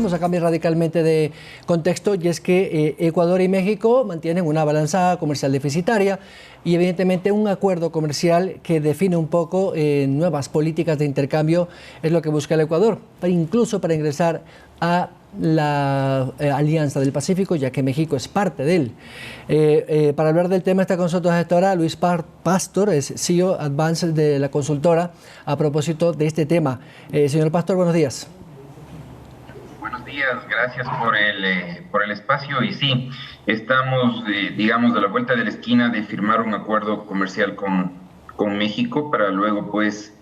vamos a cambiar radicalmente de contexto, y es que Ecuador y México mantienen una balanza comercial deficitaria y evidentemente un acuerdo comercial que define un poco nuevas políticas de intercambio es lo que busca el Ecuador, incluso para ingresar a la Alianza del Pacífico, ya que México es parte de él. Para hablar del tema está con nosotros hasta ahora Luis Pastor, es CEO Advance de la consultora, a propósito de este tema. Señor Pastor, buenos días. Buenos días, gracias por el espacio. Y sí, estamos, digamos, a la vuelta de la esquina de firmar un acuerdo comercial con México para luego, pues,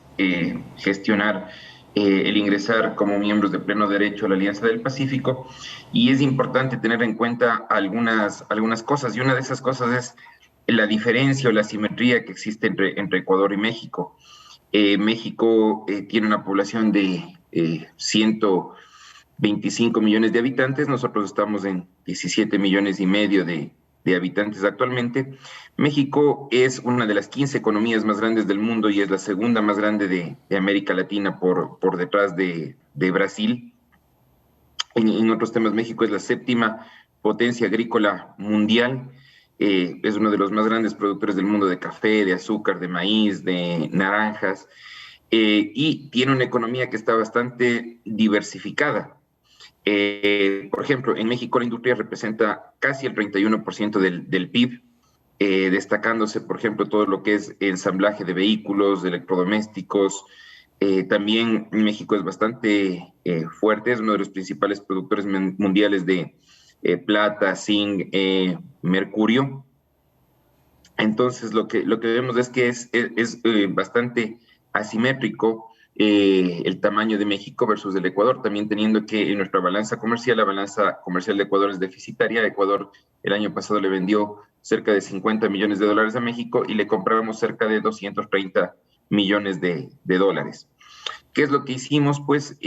gestionar el ingresar como miembros de pleno derecho a la Alianza del Pacífico. Y es importante tener en cuenta algunas cosas, y una de esas cosas es la diferencia o la asimetría que existe entre Ecuador y México. México tiene una población de 125 millones de habitantes, nosotros estamos en 17 millones y medio de habitantes actualmente. México es una de las 15 economías más grandes del mundo y es la segunda más grande de América Latina por detrás de Brasil. En otros temas, México es la séptima potencia agrícola mundial, es uno de los más grandes productores del mundo de café, de azúcar, de maíz, de naranjas, y tiene una economía que está bastante diversificada. Por ejemplo, en México la industria representa casi el 31% del PIB, destacándose, por ejemplo, todo lo que es ensamblaje de vehículos, de electrodomésticos. También México es bastante fuerte, es uno de los principales productores mundiales de plata, zinc, mercurio. Entonces, lo que vemos es que es bastante asimétrico el tamaño de México versus el Ecuador, también teniendo que en nuestra balanza comercial, la balanza comercial de Ecuador es deficitaria. Ecuador el año pasado le vendió cerca de 50 millones de dólares a México y le compramos cerca de 230 millones de dólares. ¿Qué es lo que hicimos? Pues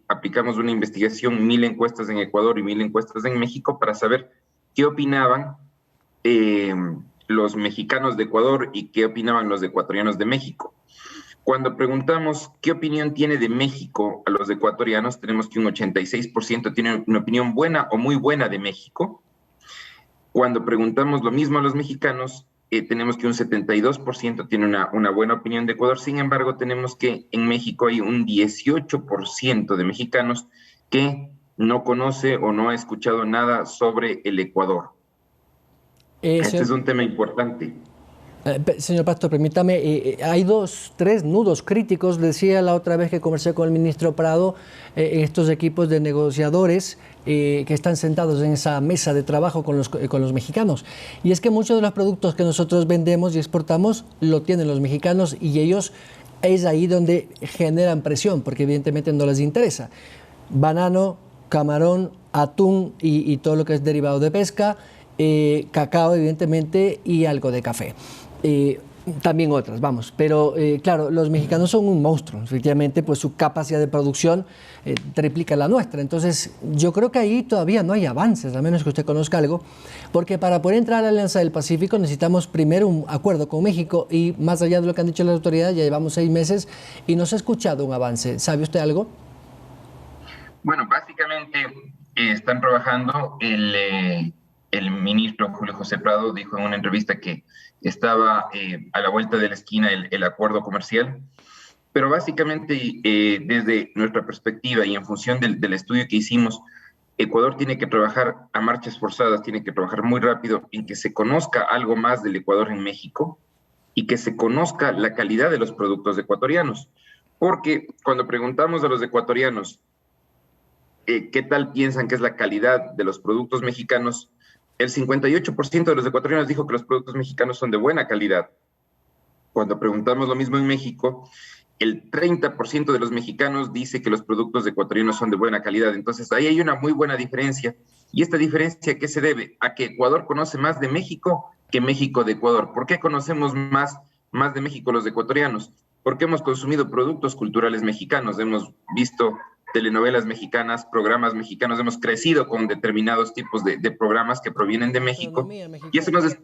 aplicamos una investigación, 1000 encuestas en Ecuador y 1000 encuestas en México para saber qué opinaban los mexicanos de Ecuador y qué opinaban los ecuatorianos de México. Cuando preguntamos qué opinión tiene de México a los ecuatorianos, tenemos que un 86% tiene una opinión buena o muy buena de México. Cuando preguntamos lo mismo a los mexicanos, tenemos que un 72% tiene una buena opinión de Ecuador. Sin embargo, tenemos que en México hay un 18% de mexicanos que no conoce o no ha escuchado nada sobre el Ecuador. Este es un tema importante. Señor Pastor, permítame, hay tres nudos críticos, decía la otra vez que conversé con el ministro Prado, estos equipos de negociadores que están sentados en esa mesa de trabajo con los mexicanos. Y es que muchos de los productos que nosotros vendemos y exportamos lo tienen los mexicanos y ellos es ahí donde generan presión, porque evidentemente no les interesa. Banano, camarón, atún y todo lo que es derivado de pesca, cacao evidentemente y algo de café. También otras, vamos, pero claro, los mexicanos son un monstruo, efectivamente, pues su capacidad de producción triplica la nuestra, entonces yo creo que ahí todavía no hay avances, a menos que usted conozca algo, porque para poder entrar a la Alianza del Pacífico necesitamos primero un acuerdo con México y más allá de lo que han dicho las autoridades, ya llevamos 6 meses y no se ha escuchado un avance. ¿Sabe usted algo? Bueno, básicamente están trabajando. El ministro Julio José Prado dijo en una entrevista que estaba a la vuelta de la esquina el acuerdo comercial, pero básicamente desde nuestra perspectiva y en función del estudio que hicimos, Ecuador tiene que trabajar a marchas forzadas, tiene que trabajar muy rápido en que se conozca algo más del Ecuador en México y que se conozca la calidad de los productos ecuatorianos, porque cuando preguntamos a los ecuatorianos qué tal piensan que es la calidad de los productos mexicanos, el 58% de los ecuatorianos dijo que los productos mexicanos son de buena calidad. Cuando preguntamos lo mismo en México, el 30% de los mexicanos dice que los productos ecuatorianos son de buena calidad. Entonces, ahí hay una muy buena diferencia. ¿Y esta diferencia a qué se debe? A que Ecuador conoce más de México que México de Ecuador. ¿Por qué conocemos más de México los ecuatorianos? Porque hemos consumido productos culturales mexicanos, hemos visto telenovelas mexicanas, programas mexicanos, hemos crecido con determinados tipos de programas que provienen de México. Y eso nos es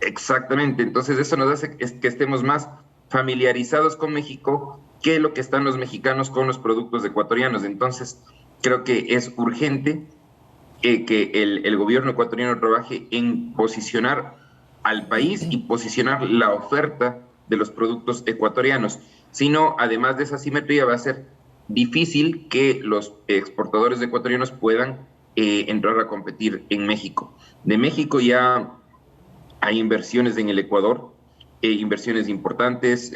exactamente, entonces eso nos hace que estemos más familiarizados con México que lo que están los mexicanos con los productos ecuatorianos. Entonces, creo que es urgente que el gobierno ecuatoriano trabaje en posicionar al país y posicionar la oferta de los productos ecuatorianos. Sino, además de esa simetría, va a ser difícil que los exportadores ecuatorianos puedan entrar a competir en México. De México ya hay inversiones en el Ecuador, inversiones importantes,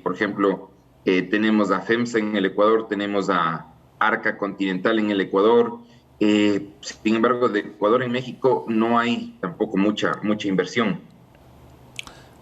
por ejemplo, tenemos a FEMSA en el Ecuador, tenemos a Arca Continental en el Ecuador. Sin embargo, de Ecuador en México no hay tampoco mucha inversión.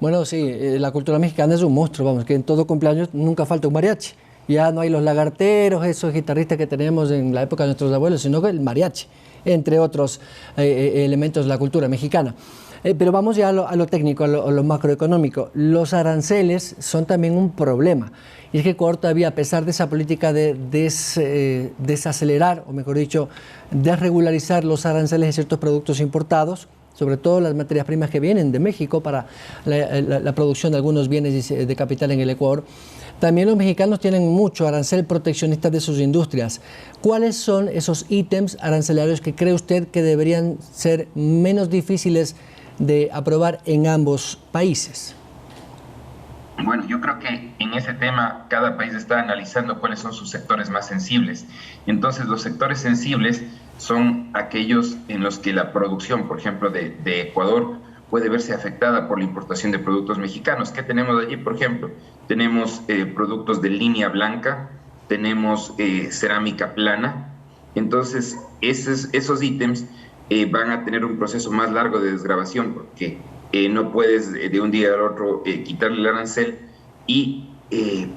Bueno, sí, la cultura mexicana es un monstruo, vamos, que en todo cumpleaños nunca falta un mariachi. Ya no hay los lagarteros, esos guitarristas que teníamos en la época de nuestros abuelos, sino que el mariachi, entre otros elementos de la cultura mexicana. Pero vamos ya a lo técnico, a lo macroeconómico. Los aranceles son también un problema. Y es que Ecuador todavía, a pesar de esa política de desacelerar, o mejor dicho, desregularizar los aranceles de ciertos productos importados, sobre todo las materias primas que vienen de México para la producción de algunos bienes de capital en el Ecuador, también los mexicanos tienen mucho arancel proteccionista de sus industrias. ¿Cuáles son esos ítems arancelarios que cree usted que deberían ser menos difíciles de aprobar en ambos países? Bueno, yo creo que en ese tema cada país está analizando cuáles son sus sectores más sensibles. Entonces, los sectores sensibles son aquellos en los que la producción, por ejemplo, de Ecuador puede verse afectada por la importación de productos mexicanos. ¿Qué tenemos allí? Por ejemplo, tenemos productos de línea blanca, tenemos cerámica plana. Entonces, esos ítems van a tener un proceso más largo de desgravación porque no puedes de un día al otro quitarle el arancel y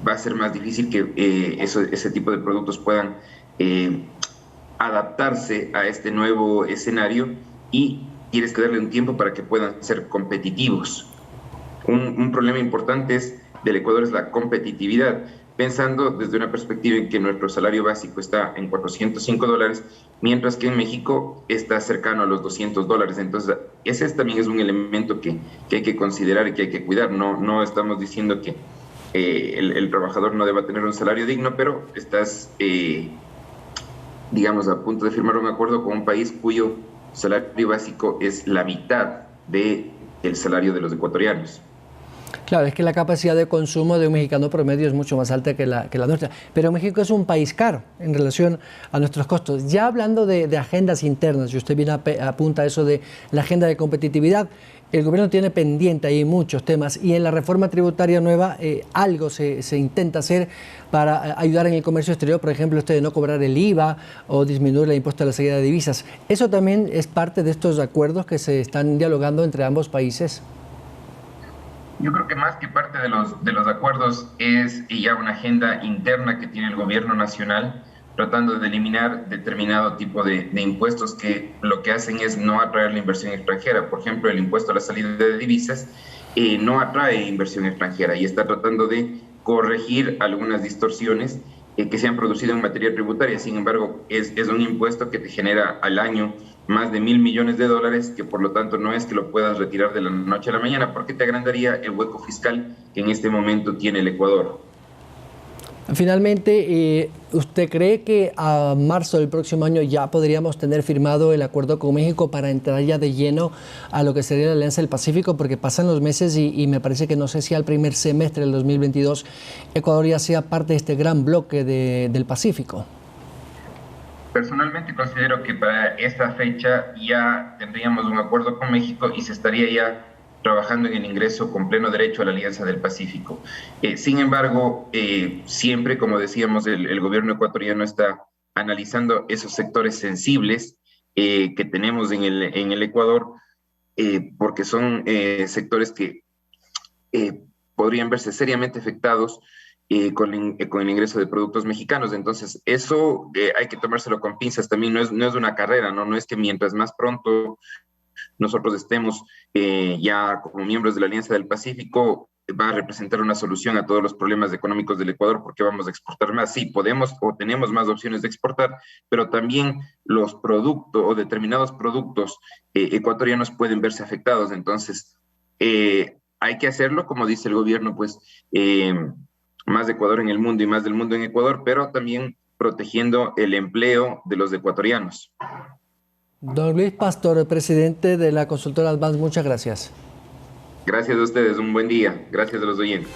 va a ser más difícil que ese tipo de productos puedan adaptarse a este nuevo escenario y tienes que darle un tiempo para que puedan ser competitivos. Un problema importante del Ecuador es la competitividad, pensando desde una perspectiva en que nuestro salario básico está en $405, mientras que en México está cercano a los $200. Entonces, ese también es un elemento que hay que considerar y que hay que cuidar. No estamos diciendo que el trabajador no deba tener un salario digno, pero estás, digamos, a punto de firmar un acuerdo con un país cuyo salario básico es la mitad del salario de los ecuatorianos. Claro, es que la capacidad de consumo de un mexicano promedio es mucho más alta que la nuestra. Pero México es un país caro en relación a nuestros costos. Ya hablando de agendas internas, y usted viene apunta a eso de la agenda de competitividad, el gobierno tiene pendiente ahí muchos temas y en la reforma tributaria nueva algo se intenta hacer para ayudar en el comercio exterior, por ejemplo, de no cobrar el IVA o disminuir el impuesto a la salida de divisas. ¿Eso también es parte de estos acuerdos que se están dialogando entre ambos países? Yo creo que más que parte de los acuerdos es ya una agenda interna que tiene el gobierno nacional tratando de eliminar determinado tipo de impuestos que lo que hacen es no atraer la inversión extranjera. Por ejemplo, el impuesto a la salida de divisas no atrae inversión extranjera y está tratando de corregir algunas distorsiones que se han producido en materia tributaria. Sin embargo, es un impuesto que te genera al año más de $1.000 millones, que por lo tanto no es que lo puedas retirar de la noche a la mañana, porque te agrandaría el hueco fiscal que en este momento tiene el Ecuador. Finalmente, ¿usted cree que a marzo del próximo año ya podríamos tener firmado el acuerdo con México para entrar ya de lleno a lo que sería la Alianza del Pacífico? Porque pasan los meses y me parece que no sé si al primer semestre del 2022 Ecuador ya sea parte de este gran bloque del Pacífico. Personalmente considero que para esta fecha ya tendríamos un acuerdo con México y se estaría ya trabajando en el ingreso con pleno derecho a la Alianza del Pacífico. Sin embargo, siempre, como decíamos, el gobierno ecuatoriano está analizando esos sectores sensibles que tenemos en el Ecuador, porque son sectores que podrían verse seriamente afectados con el ingreso de productos mexicanos. Entonces, eso hay que tomárselo con pinzas también, no es una carrera, no es que mientras más pronto nosotros estemos ya como miembros de la Alianza del Pacífico, va a representar una solución a todos los problemas económicos del Ecuador porque vamos a exportar más. Sí, podemos o tenemos más opciones de exportar, pero también los productos o determinados productos ecuatorianos pueden verse afectados. Entonces, hay que hacerlo, como dice el gobierno, pues más de Ecuador en el mundo y más del mundo en Ecuador, pero también protegiendo el empleo de los ecuatorianos. Don Luis Pastor, presidente de la consultora Advance, muchas gracias. Gracias a ustedes, un buen día. Gracias a los oyentes.